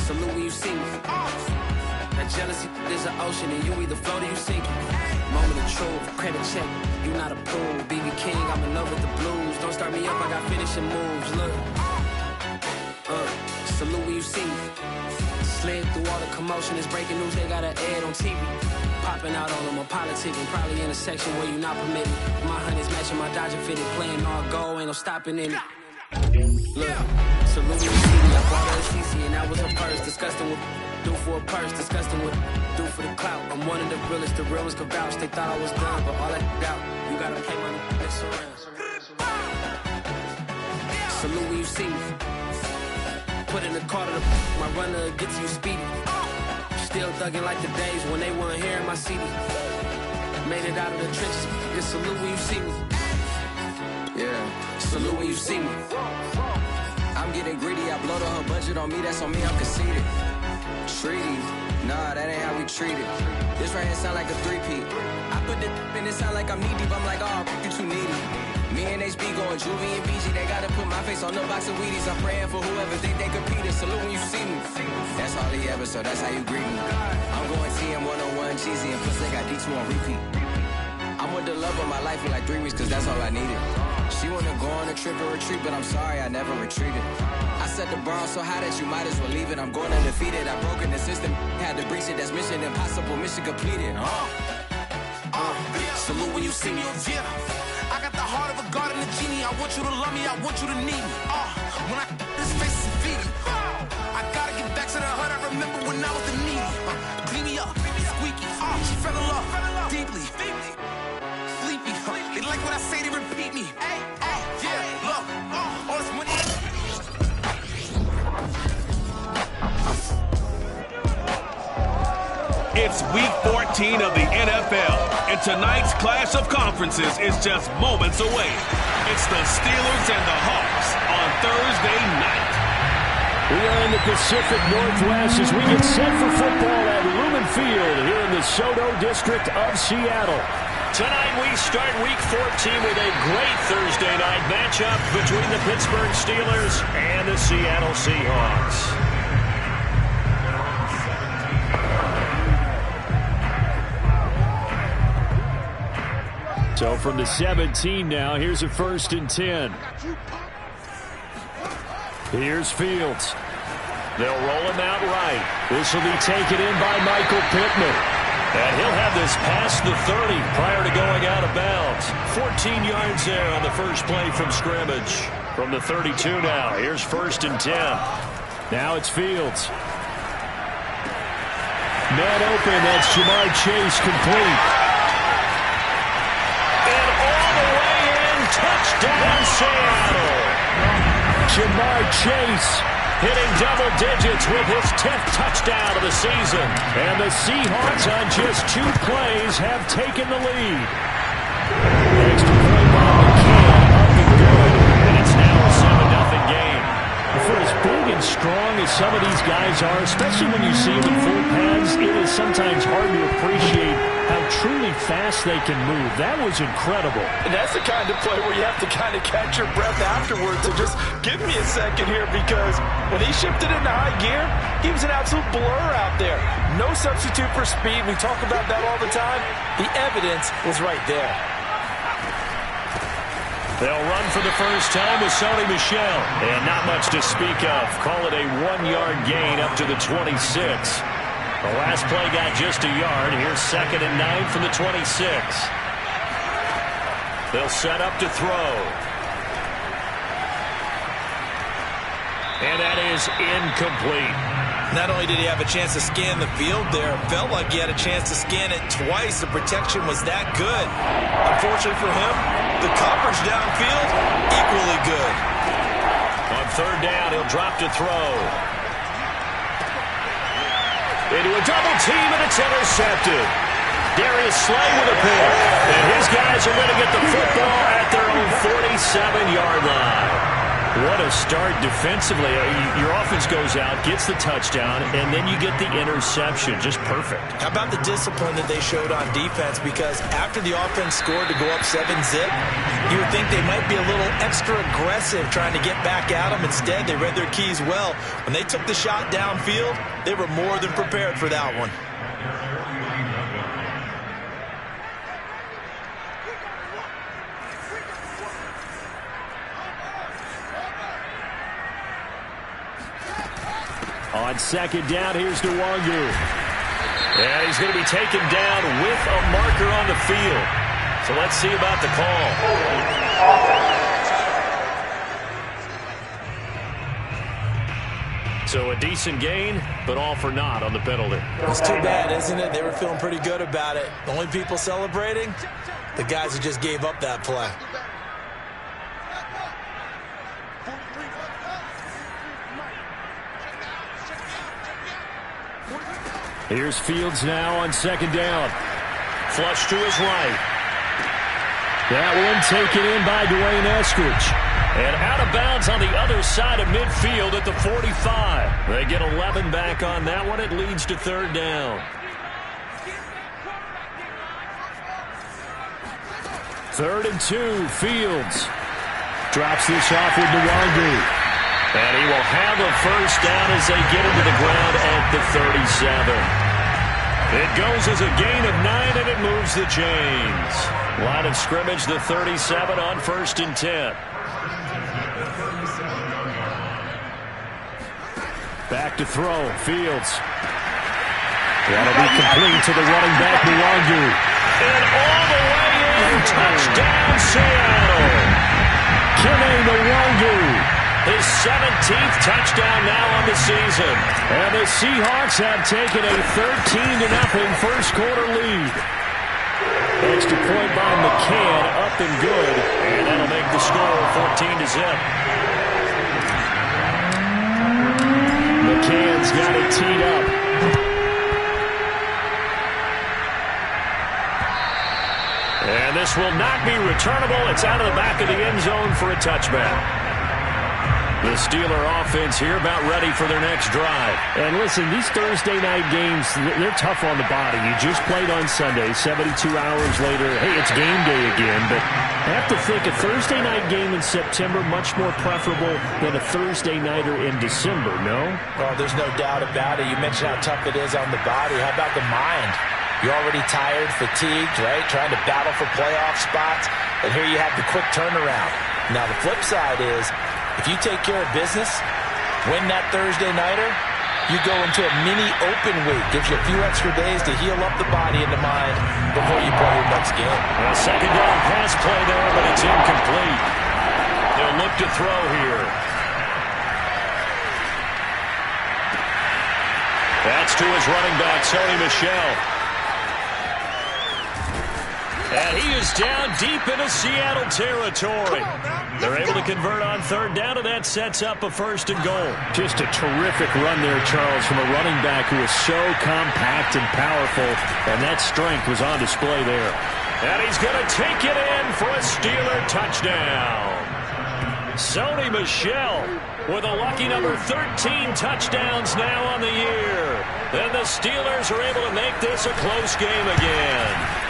salute when you see me. That jealousy is an ocean, and you either float or you sink. Moment of truth, credit check, you not approved. BB King, I'm in love with the blues. Don't start me up, I got finishing moves. Look, salute when you see me. Slid through all the commotion, it's breaking news, they got an ad on TV. Popping out on them, I'm politicking, probably in a section where you not permitted. My honey's matching my Dodger fitted, playing all go, ain't no stopping in it. Look, salute when you see me, I bought a CC and that was a purse. Disgusting with do for a purse, disgusting with do for the clout. I'm one of the realest, the real ones could vouch. They thought I was done, but all that doubt, you gotta play my next around. Salute when you see me. Put in the car to my runner, get to you speedy. Still thugging like the days when they weren't hearing my CD. Made it out of the trenches, just salute when you see me. Yeah, salute when you see me. I'm getting greedy, I blow the whole budget on me, that's on me, I'm conceited. Treaty, nah, that ain't how we treat it. This right here sound like a three-peat. I put the in it sound like I'm knee-deep, I'm like, oh, you too needy. Me and HB going Juvie and BG, they gotta put my face on the box of Wheaties. I'm praying for whoever think they competed. Salute when you see me. That's all he ever, so that's how you greet me. I'm going TM 101 cheesy and plus they got D2 on repeat. I'm with the love of my life for like 3 weeks cause that's all I needed. She wanna go on a trip or retreat, but I'm sorry I never retreated. I set the bar so high that you might as well leave it. I'm going undefeated, I broken the system, had to breach it. That's mission impossible, mission completed. Salute when you see me. Yeah. I got the heart of a god and a genie. I want you to love me, I want you to need me. When I this face is feeding. I gotta get back to the hood. I remember when I was the needy. Clean me up, squeaky. She fell in love deeply. Sleepy. They like what I say, they repeat me. Yeah, look, all this money. It's week 14 of the NFL, and tonight's clash of conferences is just moments away. It's the Steelers and the Hawks on Thursday night. We are in the Pacific Northwest as we get set for football at Lumen Field here in the SoDo district of Seattle. Tonight we start week 14 with a great Thursday night matchup between the Pittsburgh Steelers and the Seattle Seahawks. So from the 17 now, here's a 1st and 10. Here's Fields. They'll roll him out right. This will be taken in by Michael Pittman. And he'll have this past the 30 prior to going out of bounds. 14 yards there on the first play from scrimmage. From the 32 now, here's 1st and 10. Now it's Fields. Man open, that's Ja'Marr Chase complete. Touchdown, Seattle. Ja'Marr Chase hitting double digits with his 10th touchdown of the season. And the Seahawks on just 2 plays have taken the lead. Extra point by McCann, up and good. And it's now a 7-0 game. For as big and strong as some of these guys are, especially when you see them in full pads, it is sometimes hard to appreciate how truly fast they can move. That was incredible. And that's the kind of play where you have to kind of catch your breath afterwards and just give me a second here, because when he shifted into high gear, he was an absolute blur out there. No substitute for speed. We talk about that all the time. The evidence was right there. They'll run for the first time with Sony Michel. And not much to speak of. Call it a 1-yard gain up to the 26. The last play got just a yard. Here's 2nd and 9 from the 26. They'll set up to throw. And that is incomplete. Not only did he have a chance to scan the field there, it felt like he had a chance to scan it twice. The protection was that good. Unfortunately for him, the coverage downfield, equally good. On 3rd down, he'll drop to throw. Into a double team, and it's intercepted. Darius Slay with a pick. And his guys are going to get the football at their own 47-yard line. What a start defensively. Your offense goes out, gets the touchdown, and then you get the interception. Just perfect. How about the discipline that they showed on defense? Because after the offense scored to go up 7-zip, you would think they might be a little extra aggressive trying to get back at them. Instead, they read their keys well. When they took the shot downfield, they were more than prepared for that one. On second down, here's Nwangu. And he's going to be taken down with a marker on the field. So let's see about the call. So a decent gain, but all for naught on the penalty. It's too bad, isn't it? They were feeling pretty good about it. The only people celebrating, the guys who just gave up that play. Here's Fields now on second down. Flush to his right. That one taken in by Dwayne Eskridge. And out of bounds on the other side of midfield at the 45. They get 11 back on that one. It leads to third down. Third and 2, Fields. Drops this off with Nwangu. And he will have a first down as they get into the ground at the 37. It goes as a gain of 9, and it moves the chains. Line of scrimmage, the 37 on first and 10. Back to throw, Fields. That'll be complete to the running back, Nwangu. And all the way in, touchdown, Seattle. Kene Nwangu. His 17th touchdown now on the season. And the Seahawks have taken a 13-0 first quarter lead. Extra point by McCann, up and good. And that'll make the score 14-0. McCann's got it teed up. And this will not be returnable. It's out of the back of the end zone for a touchback. The Steeler offense here about ready for their next drive. And listen, these Thursday night games, they're tough on the body. You just played on Sunday, 72 hours later. Hey, it's game day again. But I have to think a Thursday night game in September much more preferable than a Thursday nighter in December, no? Well, there's no doubt about it. You mentioned how tough it is on the body. How about the mind? You're already tired, fatigued, right? Trying to battle for playoff spots. And here you have the quick turnaround. Now, the flip side is, if you take care of business, win that Thursday nighter, you go into a mini open week. Gives you a few extra days to heal up the body and the mind before you play your next game. A second down pass play there, but it's incomplete. They'll look to throw here. That's to his running back, Sony Michel. And he is down deep into Seattle territory. They're able to convert on third down, and that sets up a first and goal. Just a terrific run there, Charles, from a running back who is so compact and powerful, and that strength was on display there. And he's going to take it in for a Steeler touchdown. Sony Michel with a lucky number 13 touchdowns now on the year. Then the Steelers are able to make this a close game again.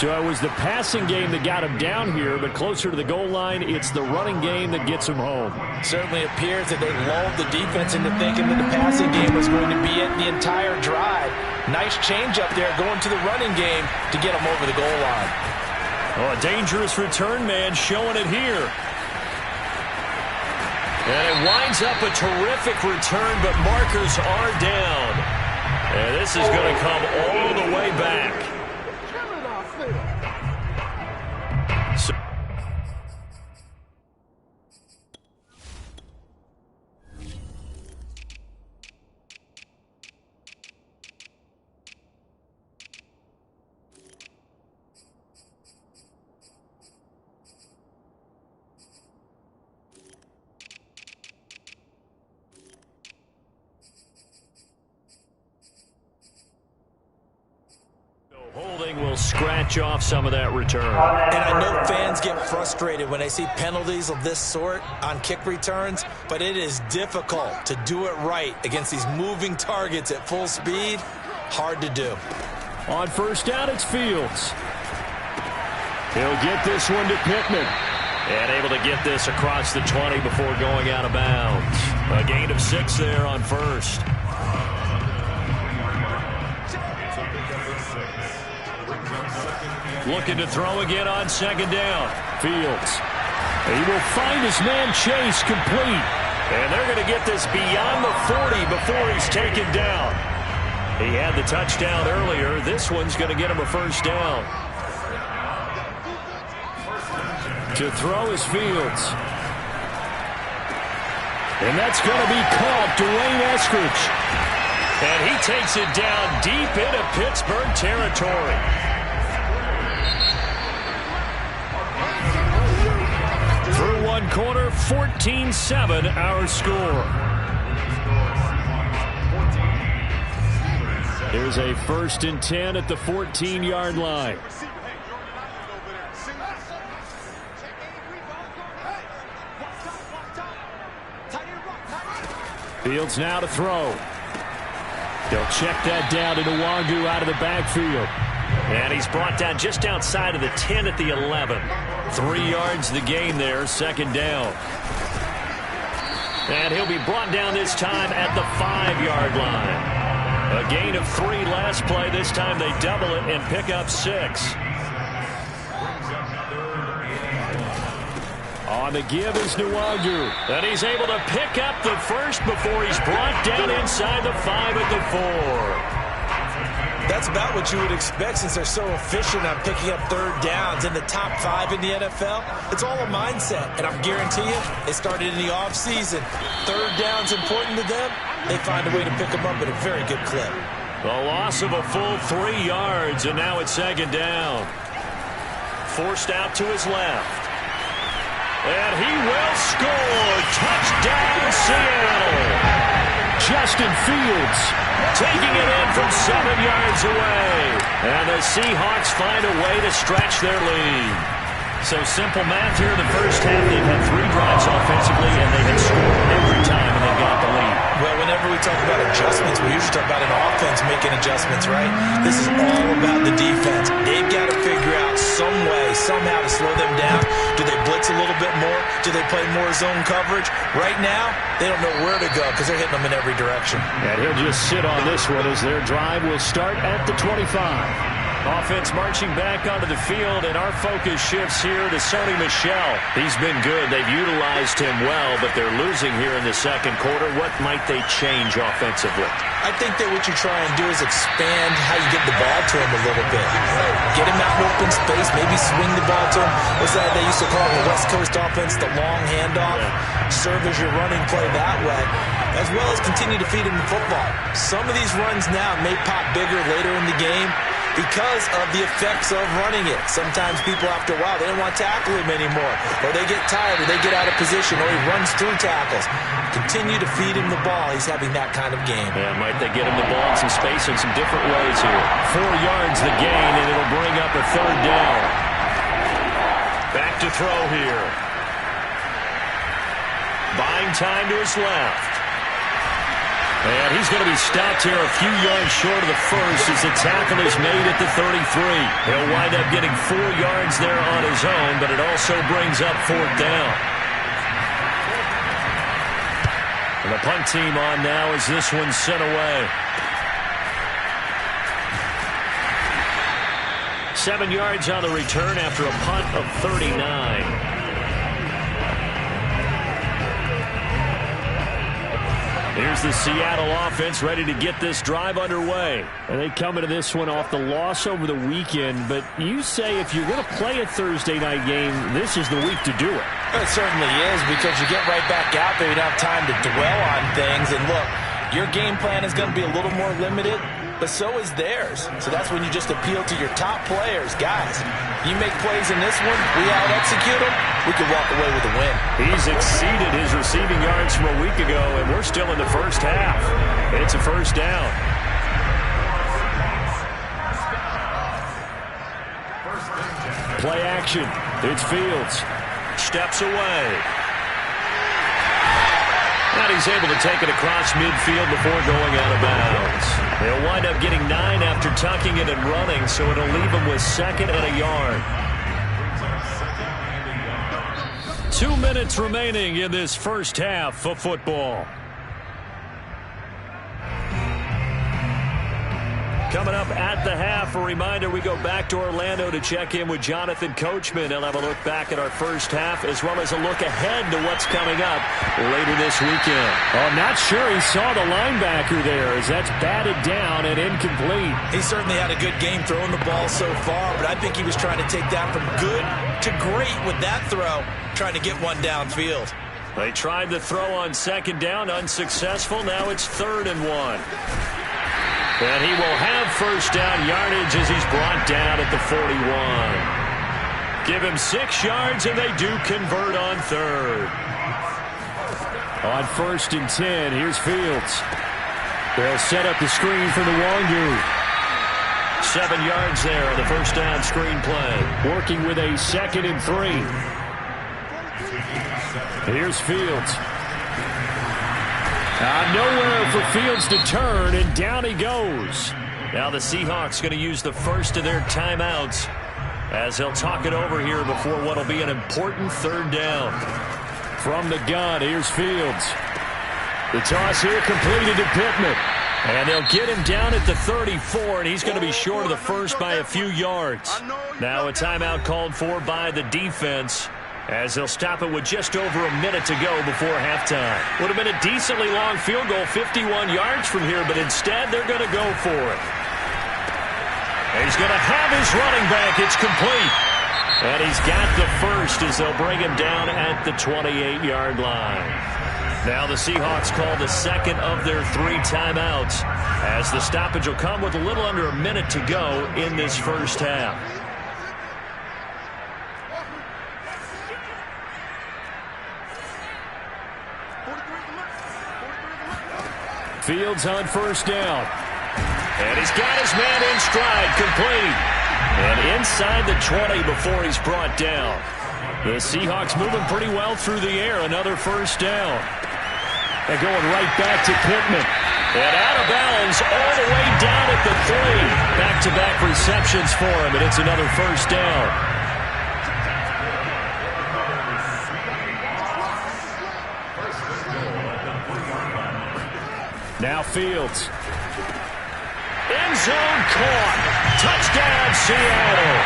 So it was the passing game that got him down here, but closer to the goal line, it's the running game that gets him home. Certainly appears that they lulled the defense into thinking that the passing game was going to be it the entire drive. Nice change up there going to the running game to get him over the goal line. Oh, a dangerous return man showing it here. And it winds up a terrific return, but markers are down. And this is going to come all the way back. he'll scratch off some of that return. And I know fans get frustrated when they see penalties of this sort on kick returns, but it is difficult to do it right against these moving targets at full speed. Hard to do. On first down, it's Fields. He'll get this one to Pittman. And able to get this across the 20 before going out of bounds. A gain of 6 there on first. Looking to throw again on second down. Fields. He will find his man Chase complete. And they're going to get this beyond the 40 before he's taken down. He had the touchdown earlier. This one's going to get him a first down. To throw is Fields. And that's going to be caught. Dwayne Eskridge. And he takes it down deep into Pittsburgh territory. Through one quarter, 14-7 our score. Here's a 1st and 10 at the 14-yard line. Fields now to throw. They'll check that down to Nwangu out of the backfield. And he's brought down just outside of the 10 at the 11. 3 yards the gain there, second down. And he'll be brought down this time at the 5-yard line. A gain of 3 last play. This time they double it and pick up 6. On the give is Nwangu. And he's able to pick up the first before he's brought down inside the 5 at the 4. That's about what you would expect since they're so efficient on picking up third downs. In the top 5 in the NFL, it's all a mindset. And I'm guarantee you, it started in the offseason. Third down's important to them. They find a way to pick them up at a very good clip. The loss of a full 3 yards, and now it's second down. Forced out to his left. And he will score. Touchdown, Seattle. Justin Fields taking it in from 7 yards away. And the Seahawks find a way to stretch their lead. So simple math here in the first half. They've had 3 drives offensively, and they have scored every time, and they got the lead. Well, whenever we talk about adjustments, we usually talk about an offense making adjustments, right? This is all about the defense. They've got to figure out some way, somehow to slow them down. Do they blitz a little bit more? Do they play more zone coverage? Right now, they don't know where to go because they're hitting them in every direction. And he'll just sit on this one as their drive will start at the 25. Offense marching back onto the field, and our focus shifts here to Sony Michel. He's been good. They've utilized him well, but they're losing here in the second quarter. What might they change offensively? I think that what you try and do is expand how you get the ball to him a little bit. Get him out in open space, maybe swing the ball to him. What's that they used to call the West Coast offense, the long handoff? Serve as your running play that way, as well as continue to feed him the football. Some of these runs now may pop bigger later in the game because of the effects of running it. Sometimes people, after a while, they don't want to tackle him anymore, or they get tired, or they get out of position, or he runs through tackles. Continue to feed him the ball. He's having that kind of game. Yeah, might they get him the ball in some space in some different ways here. 4 yards the gain, and it'll bring up a third down. Back to throw here. Buying time to his left. And he's going to be stopped here a few yards short of the first as the tackle is made at the 33. He'll wind up getting 4 yards there on his own, but it also brings up 4th down. And the punt team on now as this one's sent away. 7 yards on the return after a punt of 39. Here's the Seattle offense ready to get this drive underway. And they come into this one off the loss over the weekend. But you say if you're going to play a Thursday night game, this is the week to do it. It certainly is, because you get right back out there. You don't have time to dwell on things. And look, your game plan is going to be a little more limited, but so is theirs. So that's when you just appeal to your top players. Guys, you make plays in this one, we out-execute them, we can walk away with a win. He's exceeded his receiving yards from a week ago, and we're still in the first half. It's a first down. Play action. It's Fields. Steps away. And he's able to take it across midfield before going out of bounds. He'll wind up getting 9 after tucking it and running, so it'll leave him with 2nd and a yard. 2 minutes remaining in this first half of football. Coming up at the half, a reminder, we go back to Orlando to check in with Jonathan Coachman. He'll have a look back at our first half as well as a look ahead to what's coming up later this weekend. I'm not sure he saw the linebacker there as that's batted down and incomplete. He certainly had a good game throwing the ball so far, but I think he was trying to take that from good to great with that throw, trying to get one downfield. They tried the throw on 2nd down, unsuccessful. Now it's 3rd and 1. And he will have 1st down yardage as he's brought down at the 41. Give him 6 yards, and they do convert on 3rd. On 1st and 10, here's Fields. They'll set up the screen for the Wandu. 7 yards there on the 1st down screen play. Working with a 2nd and 3. Here's Fields. Nowhere for Fields to turn, and down he goes. Now the Seahawks going to use the first of their timeouts as they'll talk it over here before what will be an important 3rd down. From the gun, here's Fields. The toss here completed to Pittman. And they'll get him down at the 34, and he's going to be short of the first by a few yards. Now a timeout called for by the defense, as they'll stop it with just over a minute to go before halftime. Would have been a decently long field goal, 51 yards from here, but instead they're going to go for it. And he's going to have his running back. It's complete. And he's got the first as they'll bring him down at the 28-yard line. Now the Seahawks call the 2nd of their 3 timeouts as the stoppage will come with a little under a minute to go in this first half. Fields on 1st down. And he's got his man in stride, complete. And inside the 20 before he's brought down. The Seahawks moving pretty well through the air. Another 1st down. They're going right back to Pittman. And out of bounds all the way down at the 3. Back-to-back receptions for him, and it's another 1st down. Now Fields. End zone caught. Touchdown, Seattle.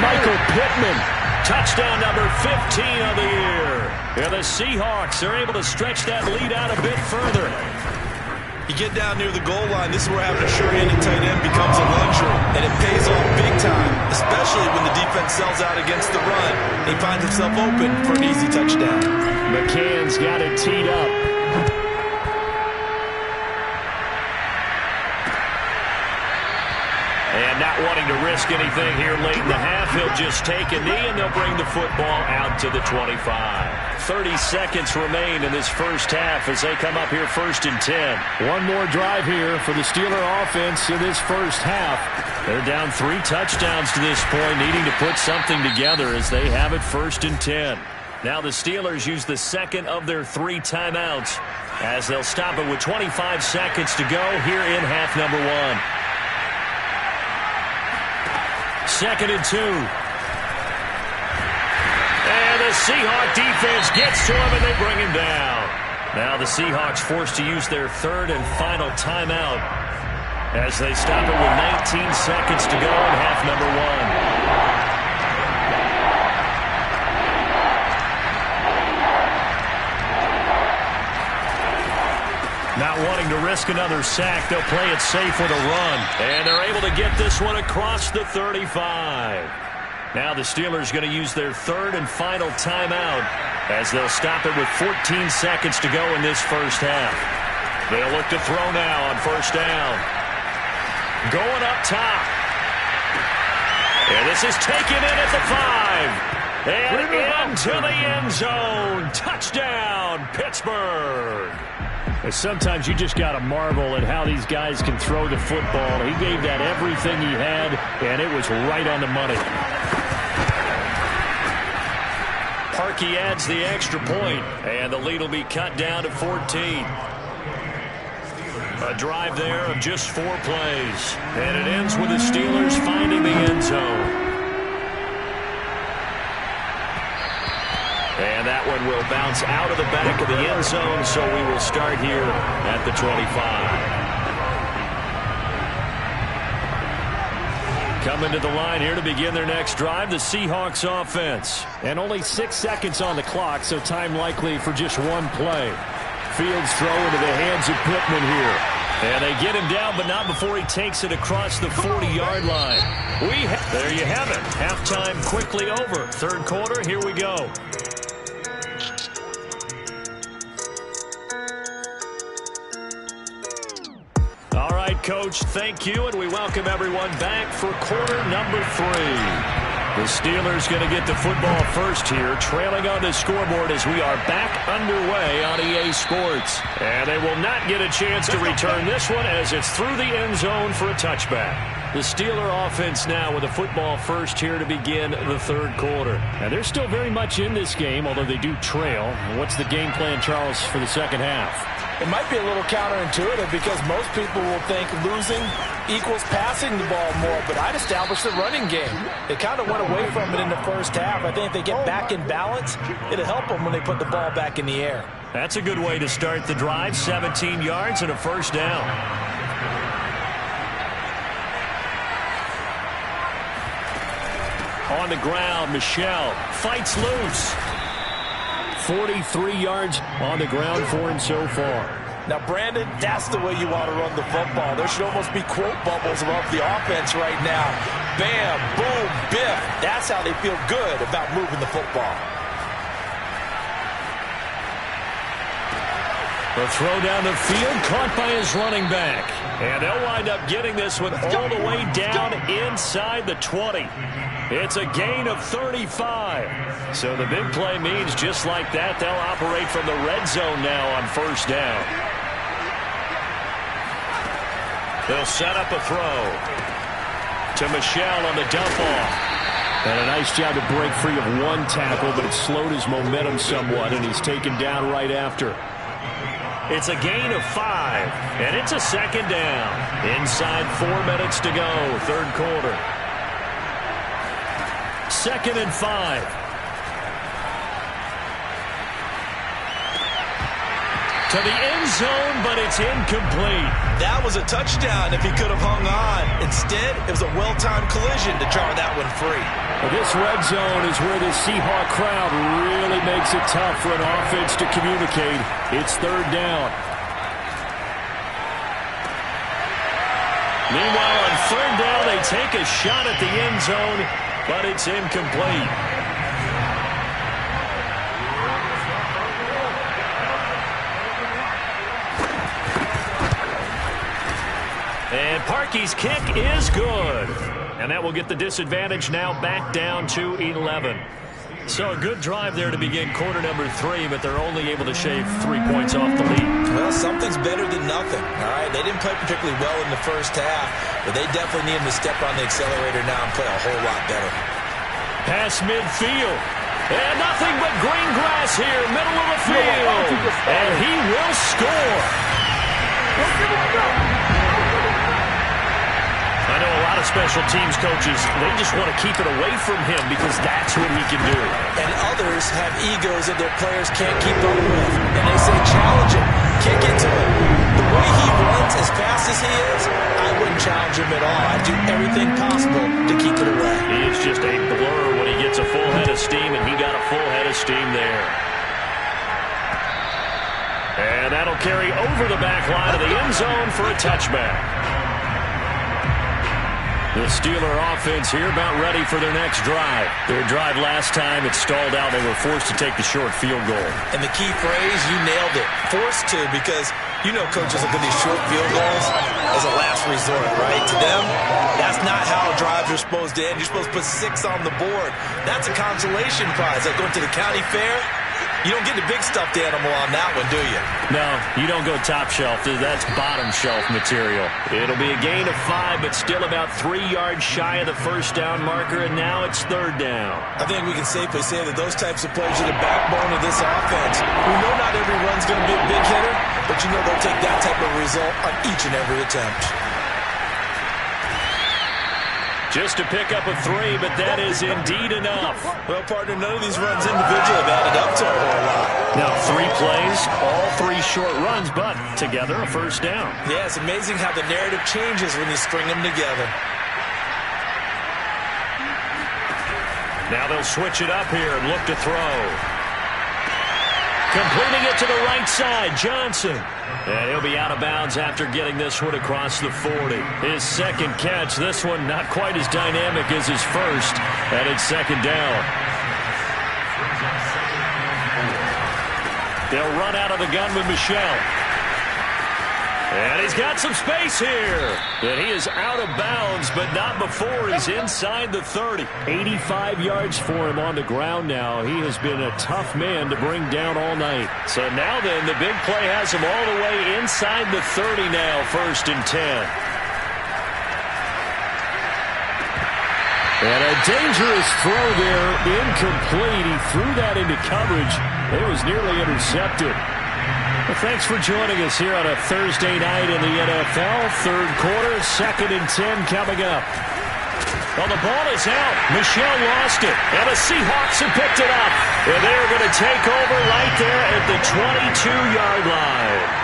Michael Pittman. Touchdown number 15 of the year. And the Seahawks are able to stretch that lead out a bit further. You get down near the goal line, this is where having a sure-handed tight end becomes a luxury, and it pays off big time, especially when the defense sells out against the run. He finds himself open for an easy touchdown. McCann's got it teed up. And not wanting to risk anything here late in the half, he'll just take a knee and they'll bring the football out to the 25. 30 seconds remain in this first half as they come up here 1st and 10. One more drive here for the Steeler offense in this first half. They're down 3 touchdowns to this point, needing to put something together as they have it 1st and 10. Now the Steelers use the 2nd of their 3 timeouts as they'll stop it with 25 seconds to go here in half number 1. 2nd and 2. And the Seahawk defense gets to him and they bring him down. Now the Seahawks forced to use their 3rd and final timeout as they stop it with 19 seconds to go in half number 1. Not wanting to risk another sack, they'll play it safe with a run. And they're able to get this one across the 35. Now the Steelers going to use their 3rd and final timeout as they'll stop it with 14 seconds to go in this first half. They'll look to throw now on 1st down. Going up top. And this is taken in at the 5. And into the end zone. Touchdown, Pittsburgh. Sometimes you just got to marvel at how these guys can throw the football. He gave that everything he had, and it was right on the money. Parkey adds the extra point, and the lead will be cut down to 14. A drive there of just 4 plays, and it ends with the Steelers finding the end zone. And that one will bounce out of the back of the end zone, so we will start here at the 25. Coming to the line here to begin their next drive, the Seahawks offense. And only 6 seconds on the clock, so time likely for just one play. Fields throw into the hands of Pittman here. And they get him down, but not before he takes it across the 40-yard line. There you have it. Halftime quickly over. Third quarter, here we go. All right, Coach, thank you, and we welcome everyone back for quarter number 3. The Steelers going to get the football first here, trailing on the scoreboard as we are back underway on EA Sports. And they will not get a chance to return this one as it's through the end zone for a touchback. The Steeler offense now with the football first here to begin the third quarter. And they're still very much in this game, although they do trail. What's the game plan, Charles, for the second half? It might be a little counterintuitive because most people will think losing equals passing the ball more, but I'd establish the running game. They kind of went away from it in the first half. I think if they get back in balance, it'll help them when they put the ball back in the air. That's a good way to start the drive. 17 yards and a first down. On the ground, Michel fights loose. 43 yards on the ground for him so far. Now, Brandon, that's the way you want to run the football. There should almost be quote bubbles above the offense right now. Bam, boom, biff. That's how they feel good about moving the football. The throw down the field, caught by his running back. And they'll wind up getting this one all the way down inside the 20. It's a gain of 35. So the big play means just like that, they'll operate from the red zone now on first down. They'll set up a throw to Michel on the dump off. And a nice job to break free of one tackle, but it slowed his momentum somewhat, and he's taken down right after. It's a gain of 5, and it's a second down. Inside 4 minutes to go, third quarter. 2nd and 5. To the end zone, but it's incomplete. That was a touchdown if he could have hung on. Instead, it was a well-timed collision to jar that one free. Well, this red zone is where the Seahawk crowd really makes it tough for an offense to communicate. It's third down. Meanwhile, on third down, they take a shot at the end zone, but it's incomplete. And Parkey's kick is good. And that will get the disadvantage now back down to 11. So a good drive there to begin quarter number 3, but they're only able to shave 3 points off the lead. Well, something's better than nothing. All right, they didn't play particularly well in the first half, but they definitely need to step on the accelerator now and play a whole lot better. Pass midfield. And nothing but green grass here, middle of the field. And he will score. I know a lot of special teams coaches, they just want to keep it away from him because that's what he can do. And others have egos that their players can't keep up with. And they say, challenge him, kick it to him. The way he runs as fast as he is, I wouldn't challenge him at all. I'd do everything possible to keep it away. He is just a blur when he gets a full head of steam, and he got a full head of steam there. And that'll carry over the back line of the end zone for a touchback. The Steeler offense here about ready for their next drive. Their drive last time, it stalled out. They were forced to take the short field goal. And the key phrase, you nailed it. Forced to, because you know coaches look at these short field goals as a last resort, right? To them, that's not how drives are supposed to end. You're supposed to put 6 on the board. That's a consolation prize. Like going to the county fair, You don't get the big stuffed animal on that one, do you? No, you don't go top shelf. That's bottom shelf material. It'll be a gain of 5, but still about 3 yards shy of the first down marker, and now it's third down. I think we can safely say that those types of plays are the backbone of this offense. We know not every run's going to be a big hitter, but you know they'll take that type of result on each and every attempt. Just to pick up a 3, but that is indeed enough. Well, partner, none of these runs individually have added up to a whole lot. Now 3 plays, all 3 short runs, but together a first down. Yeah, it's amazing how the narrative changes when you string them together. Now they'll switch it up here and look to throw. Completing it to the right side, Johnson. And he'll be out of bounds after getting this one across the 40. His second catch, this one not quite as dynamic as his first, and it's second down. They'll run out of the gun with Michel. And he's got some space here. And he is out of bounds, but not before he's inside the 30. 85 yards for him on the ground now. He has been a tough man to bring down all night. So now then, the big play has him all the way inside the 30 now, 1st and 10. And a dangerous throw there, incomplete. He threw that into coverage. It was nearly intercepted. Well, thanks for joining us here on a Thursday night in the NFL. Third quarter, 2nd and 10 coming up. Well, the ball is out. Michel lost it, and the Seahawks have picked it up. And they're going to take over right there at the 22-yard line.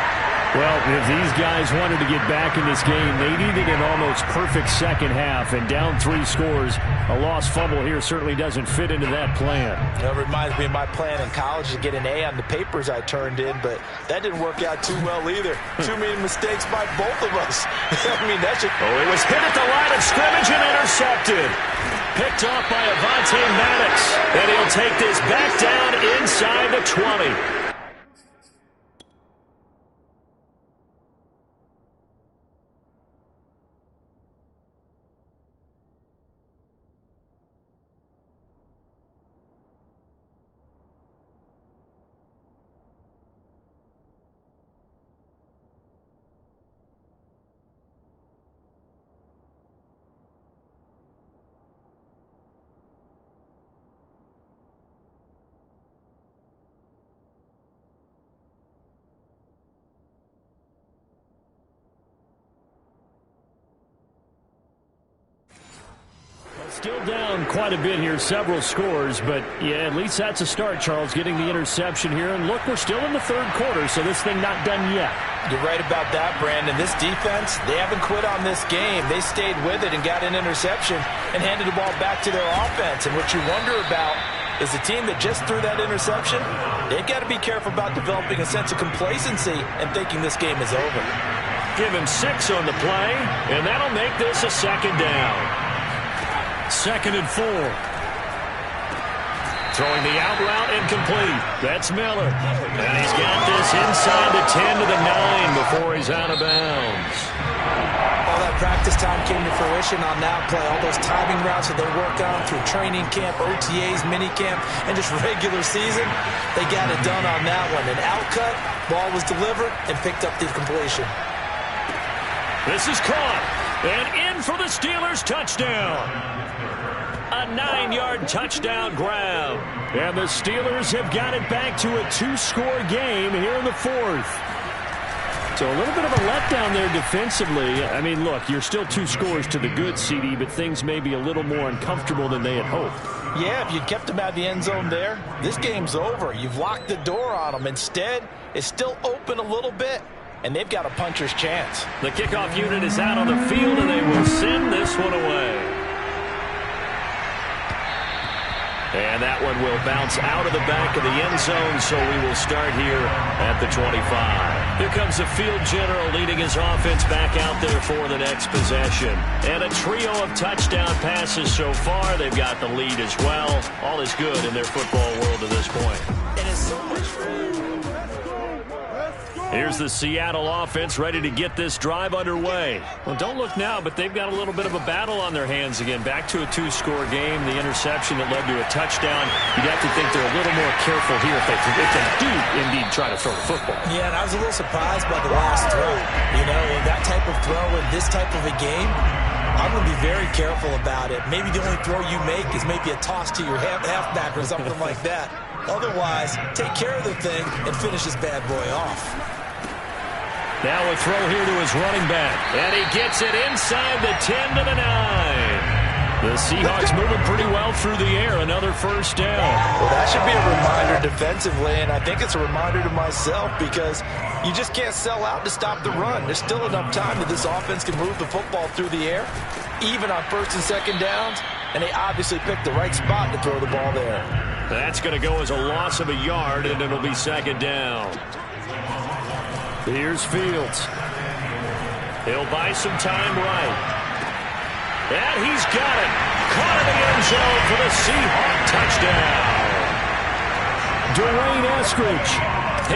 Well, if these guys wanted to get back in this game, they needed an almost perfect second half, and down 3 scores. A lost fumble here certainly doesn't fit into that plan. It reminds me of my plan in college to get an A on the papers I turned in, but that didn't work out too well either. Too many mistakes by both of us. I mean, that should... Oh, it was hit at the line of scrimmage and intercepted. Picked off by Avonte Maddox, and he'll take this back down inside the 20. Still down quite a bit here, several scores, but yeah, at least that's a start, Charles, getting the interception here. And look, we're still in the third quarter, so this thing not done yet. You're right about that, Brandon. This defense, they haven't quit on this game. They stayed with it and got an interception and handed the ball back to their offense. And what you wonder about is the team that just threw that interception, they've got to be careful about developing a sense of complacency and thinking this game is over. Give him 6 on the play, and that'll make this a second down. 2nd and 4. Throwing the out route incomplete. That's Miller. And he's got this inside the 10 to the 9 before he's out of bounds. All that practice time came to fruition on that play. All those timing routes that they work on through training camp, OTAs, minicamp, and just regular season, they got it done on that one. An outcut, ball was delivered, and picked up the completion. This is caught. And in for the Steelers touchdown. A 9-yard touchdown grab. And the Steelers have got it back to a 2-score game here in the 4th. So a little bit of a letdown there defensively. I mean, look, you're still 2 scores to the good, CD, but things may be a little more uncomfortable than they had hoped. Yeah, if you'd kept them out of the end zone there, this game's over. You've locked the door on them. Instead, it's still open a little bit, and they've got a puncher's chance. The kickoff unit is out on the field, and they will send this one away. And that one will bounce out of the back of the end zone, so we will start here at the 25. Here comes the field general leading his offense back out there for the next possession. And a trio of touchdown passes so far. They've got the lead as well. All is good in their football world to this point. It is so much fun. Here's the Seattle offense ready to get this drive underway. Well, don't look now, but they've got a little bit of a battle on their hands again. Back to a 2-score game. The interception that led to a touchdown. You'd have to think they're a little more careful here if they do indeed try to throw the football. Yeah, and I was a little surprised by the last throw. You know, in that type of throw in this type of a game, I'm going to be very careful about it. Maybe the only throw you make is maybe a toss to your halfback or something like that. Otherwise, take care of the thing and finish this bad boy off. Now a throw here to his running back. And he gets it inside the 10 to the 9. The Seahawks moving pretty well through the air. Another first down. Well, that should be a reminder defensively, and I think it's a reminder to myself because you just can't sell out to stop the run. There's still enough time that this offense can move the football through the air, even on first and second downs, and they obviously picked the right spot to throw the ball there. That's going to go as a loss of a yard, and it'll be second down. Here's Fields. He'll buy some time right. And he's got it. Caught in the end zone for the Seahawk touchdown. Dwayne Eskridge,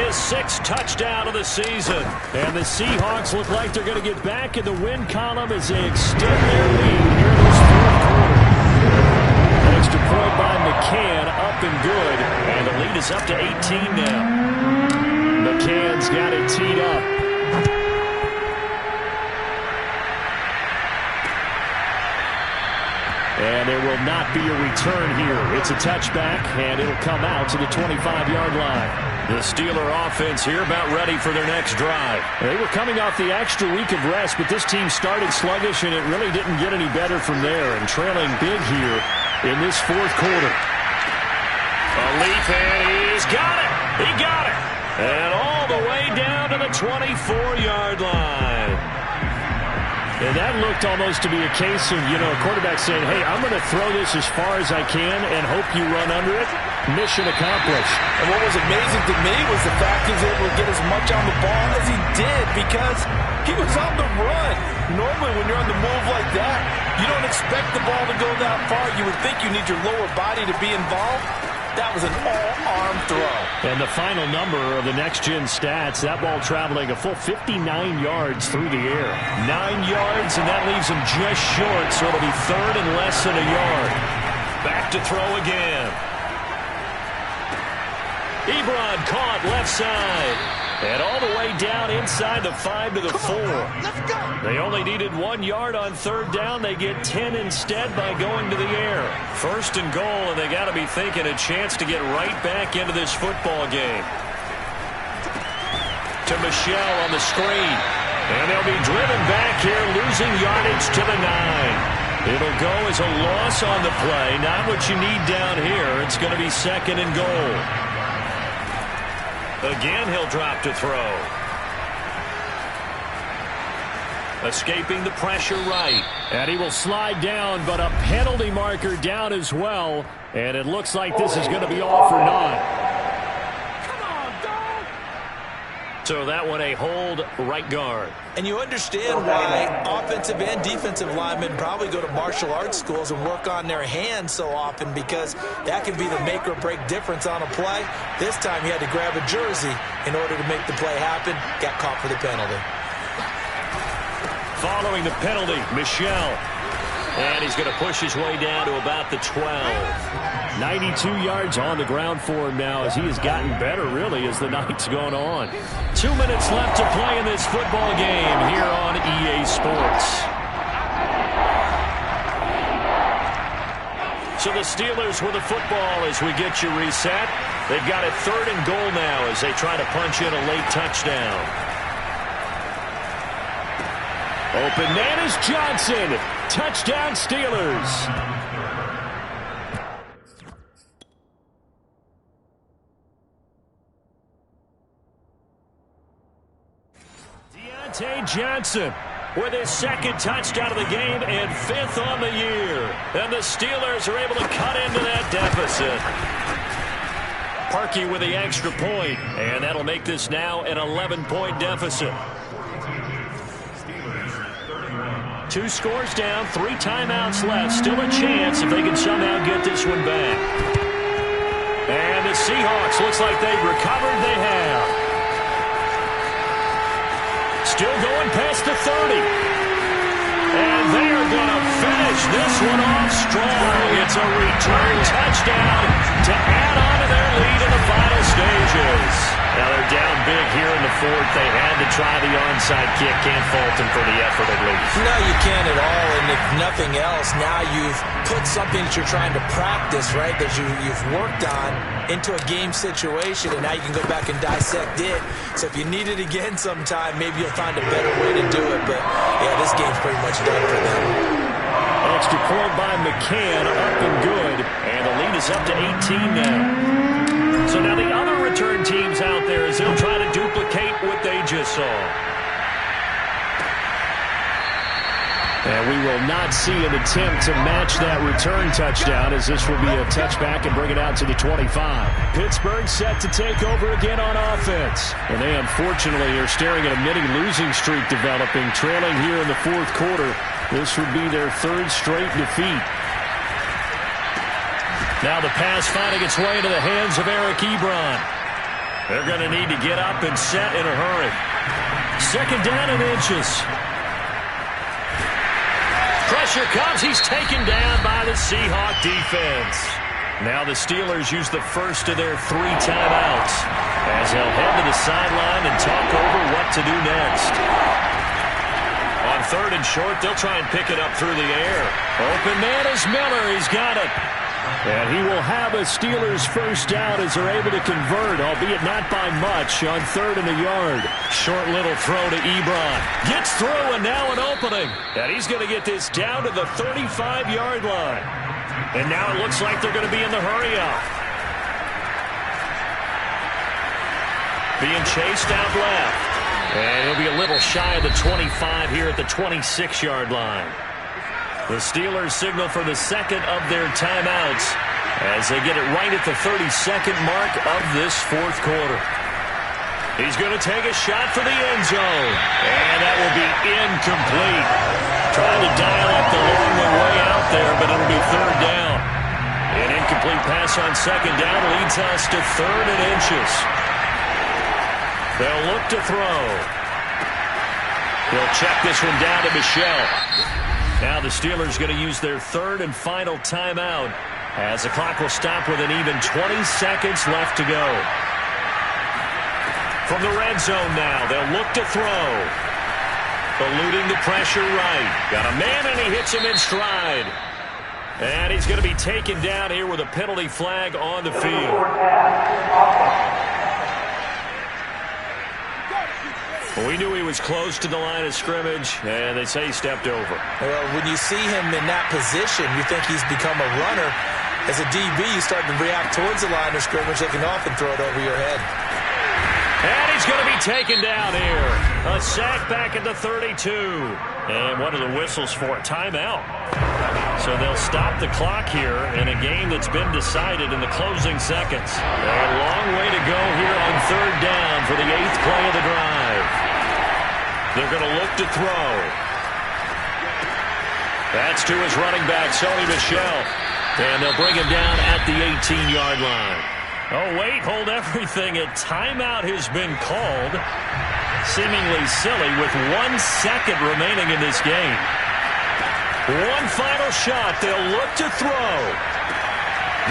his 6th touchdown of the season. And the Seahawks look like they're going to get back in the win column as they extend their lead here in this fourth quarter. An extra point by McCann, up and good. And the lead is up to 18 now. McCann's got it teed up. And there will not be a return here. It's a touchback, and it'll come out to the 25-yard line. The Steeler offense here about ready for their next drive. They were coming off the extra week of rest, but this team started sluggish, and it really didn't get any better from there. And trailing big here in this fourth quarter. A leap, and he's got it. He got it. And all the way down to the 24-yard line. And that looked almost to be a case of, a quarterback saying, hey, I'm going to throw this as far as I can and hope you run under it. Mission accomplished. And what was amazing to me was the fact he was able to get as much on the ball as he did because he was on the run. Normally when you're on the move like that, you don't expect the ball to go that far. You would think you need your lower body to be involved. That was an all-arm throw. And the final number of the next-gen stats, that ball traveling a full 59 yards through the air. 9 yards, and that leaves him just short, so it'll be third and less than a yard. Back to throw again. Ebron caught left side. And all the way down inside the 5 to the 4. Let's go. They only needed 1 yard on third down. They get 10 instead by going to the air. First and goal, and they got to be thinking a chance to get right back into this football game. To Michel on the screen. And they'll be driven back here, losing yardage to the 9. It'll go as a loss on the play. Not what you need down here. It's going to be second and goal. Again, he'll drop to throw. Escaping the pressure right. And he will slide down, but a penalty marker down as well. And it looks like this is going to be all for naught. Come on, dog. So that one a hold right guard. And you understand why offensive and defensive linemen probably go to martial arts schools and work on their hands so often, because that can be the make or break difference on a play. This time he had to grab a jersey in order to make the play happen. Got caught for the penalty. Following the penalty, Michel. And he's going to push his way down to about the 12. 92 yards on the ground for him now as he has gotten better, really, as the night's gone on. 2 minutes left to play in this football game here on EA Sports. So the Steelers with the football as we get you reset. They've got it third and goal now as they try to punch in a late touchdown. Open man is Johnson. Touchdown Steelers. Deontay Johnson with his second touchdown of the game and 5th on the year. And the Steelers are able to cut into that deficit. Parkey with the extra point, and that'll make this now an 11-point deficit. 2 scores down, 3 timeouts left. Still a chance if they can somehow get this one back. And the Seahawks, looks like they've recovered. They have. still going past the 30. And they are going to finish this one off strong. It's a return touchdown to add on to their lead in the final stages. Now they're down big here in the fourth. They had to try the onside kick. Can't fault them for the effort at least. No, you can't at all. And if nothing else, now you've put something that you're trying to practice, right, that you've worked on into a game situation, and now you can go back and dissect it. So if you need it again sometime, maybe you'll find a better way to do it. But, yeah, this game's pretty much done for them. Extra point by McCann, up and good. And the lead is up to 18 now. So now the other return teams out there as they'll try to duplicate what they just saw. And we will not see an attempt to match that return touchdown, as this will be a touchback and bring it out to the 25. Pittsburgh set to take over again on offense. And they unfortunately are staring at a mini losing streak developing, trailing here in the fourth quarter. This would be their third straight defeat. Now the pass finding its way into the hands of Eric Ebron. They're going to need to get up and set in a hurry. Second down and inches. Pressure comes. He's taken down by the Seahawk defense. Now the Steelers use the first of their 3 timeouts as they'll head to the sideline and talk over what to do next. On third and short, they'll try and pick it up through the air. Open man is Miller. He's got it. And he will have a Steelers first down as they're able to convert, albeit not by much, on third and a yard. Short little throw to Ebron. Gets through, and now an opening. And he's going to get this down to the 35-yard line. And now it looks like they're going to be in the hurry-up. Being chased out left. And he'll be a little shy of the 25 here at the 26-yard line. The Steelers signal for the second of their timeouts as they get it right at the 32nd mark of this fourth quarter. He's going to take a shot for the end zone. And that will be incomplete. Trying to dial up the long way out there, but it'll be third down. An incomplete pass on second down leads us to third and inches. They'll look to throw. He'll check this one down to Michel. Now the Steelers going to use their third and final timeout as the clock will stop with an even 20 seconds left to go. From the red zone now, they'll look to throw. Eluding the pressure right. Got a man and he hits him in stride. And he's going to be taken down here with a penalty flag on the field. Well, we knew he was close to the line of scrimmage, and they say he stepped over. Well, when you see him in that position, you think he's become a runner. As a DB, you start to react towards the line of scrimmage. They can often throw it over your head. And he's going to be taken down here. A sack back at the 32. And what are the whistles for? Timeout. So they'll stop the clock here in a game that's been decided in the closing seconds. A long way to go here on third down for the 8th play of the drive. They're going to look to throw. That's to his running back, Sony Michel. And they'll bring him down at the 18-yard line. Oh, wait, hold everything. A timeout has been called. Seemingly silly with 1 second remaining in this game. One final shot. They'll look to throw.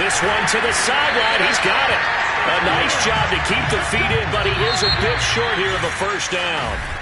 This one to the sideline. He's got it. A nice job to keep the feet in, but he is a bit short here of a first down.